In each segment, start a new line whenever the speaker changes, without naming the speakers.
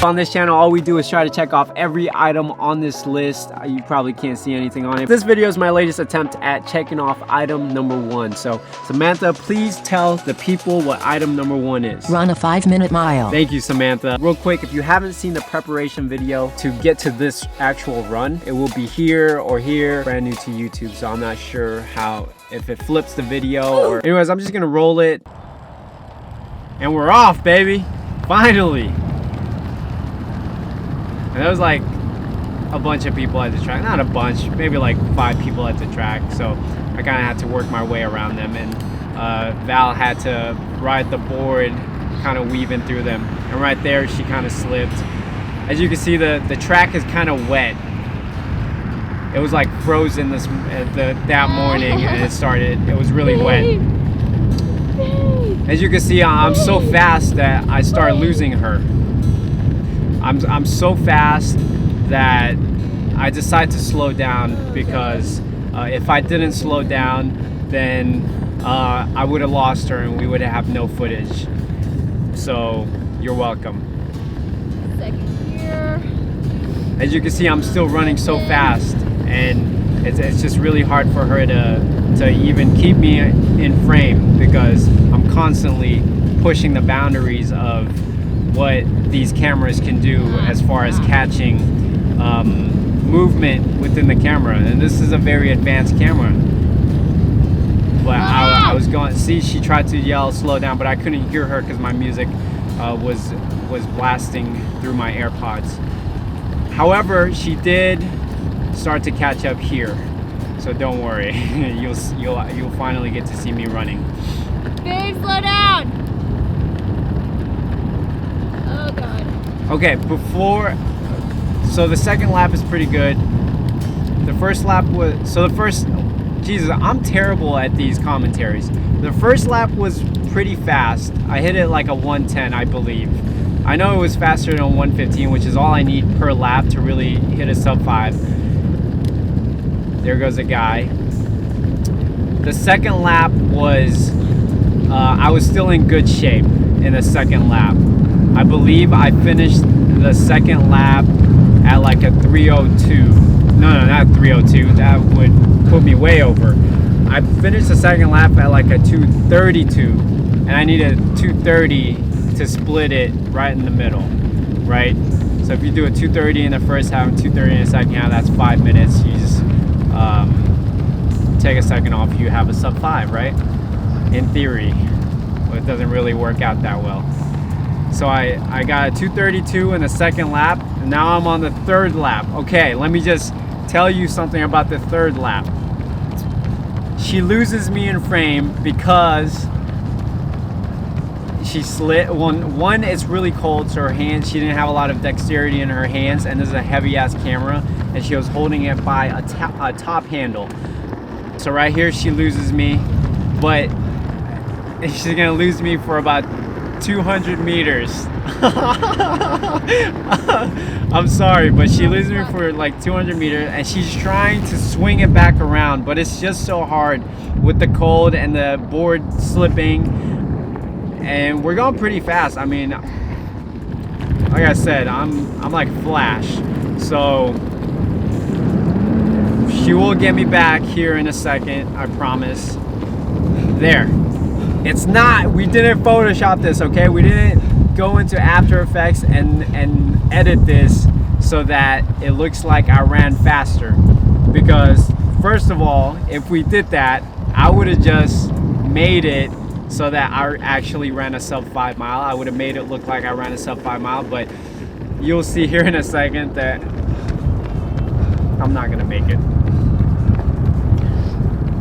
On this channel, all we do is try to check off every item on this list. You probably can't see anything on it. This video is my latest attempt at checking off item number 1. So Samantha, please tell the people what item number 1 is.
Run a 5-minute mile.
Thank you, Samantha. Real quick, if you haven't seen the preparation video to get to this actual run, it will be here or here. Brand new to YouTube, so I'm not sure if it flips the video or... Anyways, I'm just gonna roll it. And we're off, baby. Finally. And there was like a bunch of people at the track. Not a bunch, maybe like 5 people at the track. So I kind of had to work my way around them. And Val had to ride the board, kind of weaving through them. And right there, she kind of slipped. As you can see, the track is kind of wet. It was like frozen that morning, and it was really wet. As you can see, I'm so fast that I start losing her. I'm so fast that I decide to slow down, because if I didn't slow down, then I would have lost her and we would have no footage. So you're welcome.
Second gear.
As you can see, I'm still running so fast, and it's just really hard for her to even keep me in frame, because I'm constantly pushing the boundaries of what these cameras can do as far as catching movement within the camera. And this is a very advanced camera. But I was going, see, she tried to yell slow down, but I couldn't hear her because my music was blasting through my AirPods. However, she did start to catch up here, so don't worry. you'll finally get to see me running.
Babe, slow down. Oh god.
Okay, so the second lap is pretty good. The first lap was, Jesus, I'm terrible at these commentaries. The first lap was pretty fast. I hit it like a 110, I believe. I know it was faster than 115, which is all I need per lap to really hit a sub-5. There goes a guy. The second lap was, I was still in good shape in the second lap. I believe I finished the second lap at like a 302. No, not 302. That would put me way over. I finished the second lap at like a 232, and I needed 230 to split it right in the middle, right? So if you do a 230 in the first half and 230 in the second half, that's 5 minutes. You just take a second off, you have a sub-5, right? In theory, but it doesn't really work out that well. So I got a 232 in the second lap, and now I'm on the third lap. Okay, let me just tell you something about the third lap. She loses me in frame because she slid. One, it's really cold, so her hands, she didn't have a lot of dexterity in her hands, and this is a heavy ass camera, and she was holding it by a top handle. So right here she loses me, but she's gonna lose me for about 200 meters. I'm sorry, but she loses me for like 200 meters, and she's trying to swing it back around, but it's just so hard with the cold and the board slipping. And we're going pretty fast. I mean, like I said, I'm like Flash. So she will get me back here in a second, I promise. There. It's not, we didn't Photoshop this, okay? We didn't go into After Effects and edit this so that it looks like I ran faster. Because first of all, if we did that, I would have just made it so that I actually ran a sub-5 mile. I would have made it look like I ran a sub-5 mile, but you'll see here in a second that I'm not gonna make it.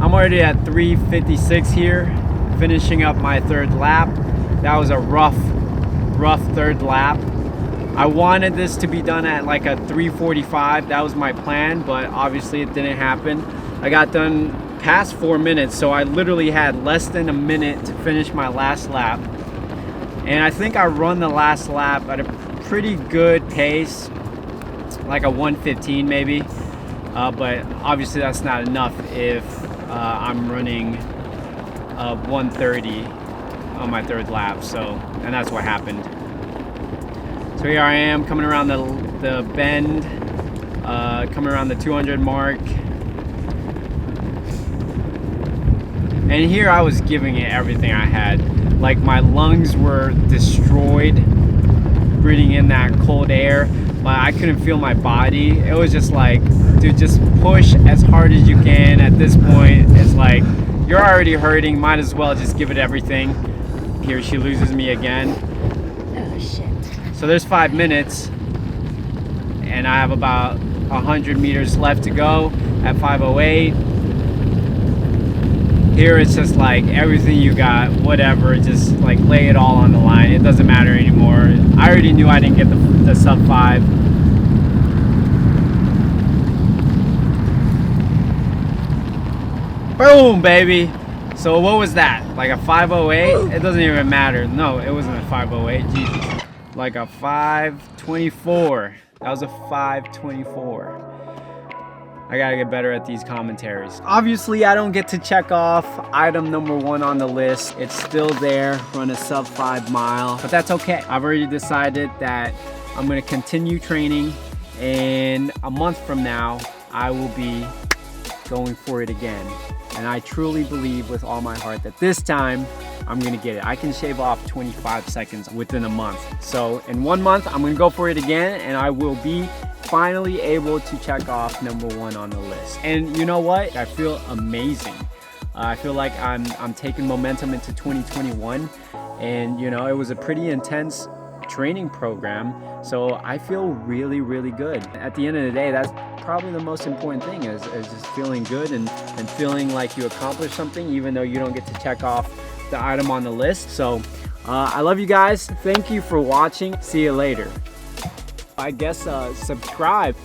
I'm already at 3:56 here, finishing up my third lap. That was a rough third lap. I wanted this to be done at like a 3:45. That was my plan, but obviously it didn't happen. I got done past 4 minutes, so I literally had less than a minute to finish my last lap. And I think I run the last lap at a pretty good pace, like a 1:15 maybe. But obviously that's not enough if I'm running 1:30 on my third lap. So, and that's what happened. So here I am coming around the bend, coming around the 200 mark. And here I was giving it everything I had. Like my lungs were destroyed, breathing in that cold air. I couldn't feel my body. It was just like, dude, just push as hard as you can. At this point, it's like, you're already hurting, might as well just give it everything. Here she loses me again.
Oh shit.
So there's 5 minutes, and I have about 100 meters left to go at 5:08. Here it's just like everything you got, whatever, just like lay it all on the line. It doesn't matter anymore. I already knew I didn't get the sub-5. Boom, baby. So what was that? Like a 5:08? It doesn't even matter. No, it wasn't a 5:08. Jesus. Like a 5:24. That was a 5:24. I gotta get better at these commentaries. Obviously, I don't get to check off item number 1 on the list. It's still there, run a sub-5 mile, but that's okay. I've already decided that I'm gonna continue training, and a month from now, I will be going for it again. And I truly believe with all my heart that this time I'm gonna get it. I can shave off 25 seconds within a month. So in 1 month, I'm gonna go for it again, and I will be finally able to check off number 1 on the list. And you know what? I feel amazing. I feel like I'm taking momentum into 2021, and you know, it was a pretty intense training program, so I feel really, really good. At the end of the day, that's probably the most important thing, is just feeling good and feeling like you accomplished something, even though you don't get to check off the item on the list. So I love you guys. Thank you for watching. See you later. I guess subscribe